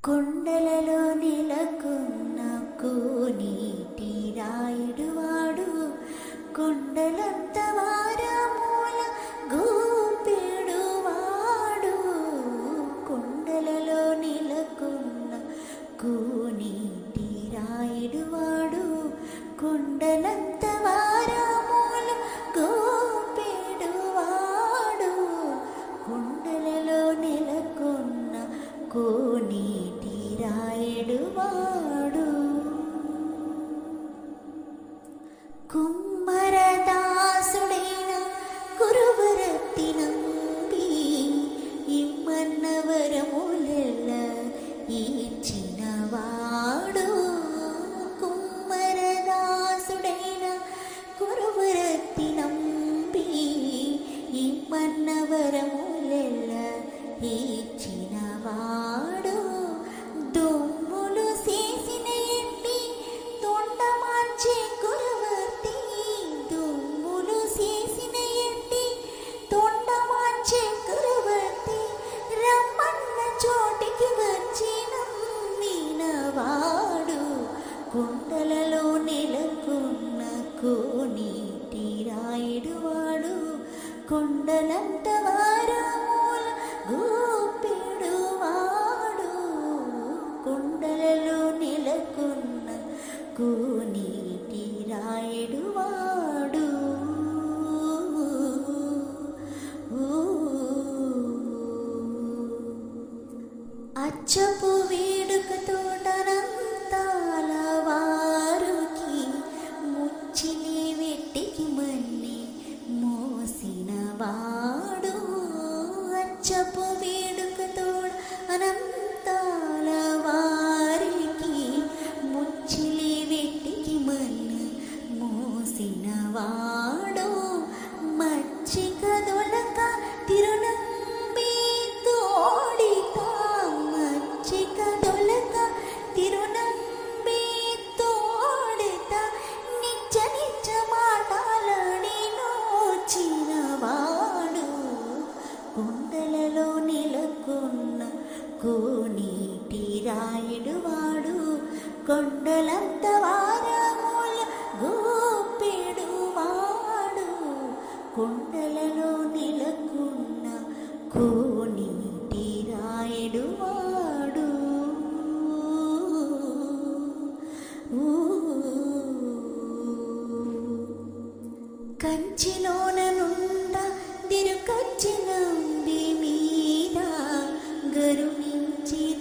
కొండలలో నెలకొన్న కోనేటి రాయుడు వాడు, కొండలంత వారమూల గోపెడు వాడు. కొండలలో నెలకొన్న కోనేటి రాయుడు వాడు, కొండలంత వారమూల గోపెడు వాడు. కొండలలో నెలకొన్న కోనేటి రాయుడు వాడు. కుమ్మరదాసుడైన కురువరత్తి నంబి ఇమ్మన్న వరములెల్ల ఇచ్చినవాడు. కుమ్మరదాసుడైన కురువరత్తి నంబి ఇమ్మన్న వరములెల్ల ఇచ్చినవాడు. దొమ్ములు చేసిన ఎండి తొండమార్చే కురువర్తి, దొమ్ములు చేసిన ఎండి తొండమార్చే కురువర్తి, రమ్మన్న చోటికి వచ్చిన మీనవాడు. కొండలలో నెలకొన్న కోనేటి రాయుడు వాడు, కొండలంత వారమూల గోపెడు వాడు. కొండలలో నెలకొన్న కోనేటి రాయుడు వాడు. అచ్చపు వేడుక తోటనంతాల వారుకి ముచ్చిని వెట్టికి మన్ని మోసిన వాడు. అచ్చపు వేడుక తోడ అనంతాల వారికి ముచ్చిలి వెట్టికి మన్ని మోసిన వాడు. మచ్చిక దొలక తిరునంబి తోడిత, మచ్చిక దొలక తిరునంబి తోడిత, నిచ్చ నిచ్చ మాటలాడి నోచినవాడు. కొండలలో నెలకొన్న కోనేటి రాయుడు వాడు, కొండలంత వారమూల గోపెడు వాడు. కొండలలో నెలకొన్న కోనేటి రాయుడు వాడు. కంచిలో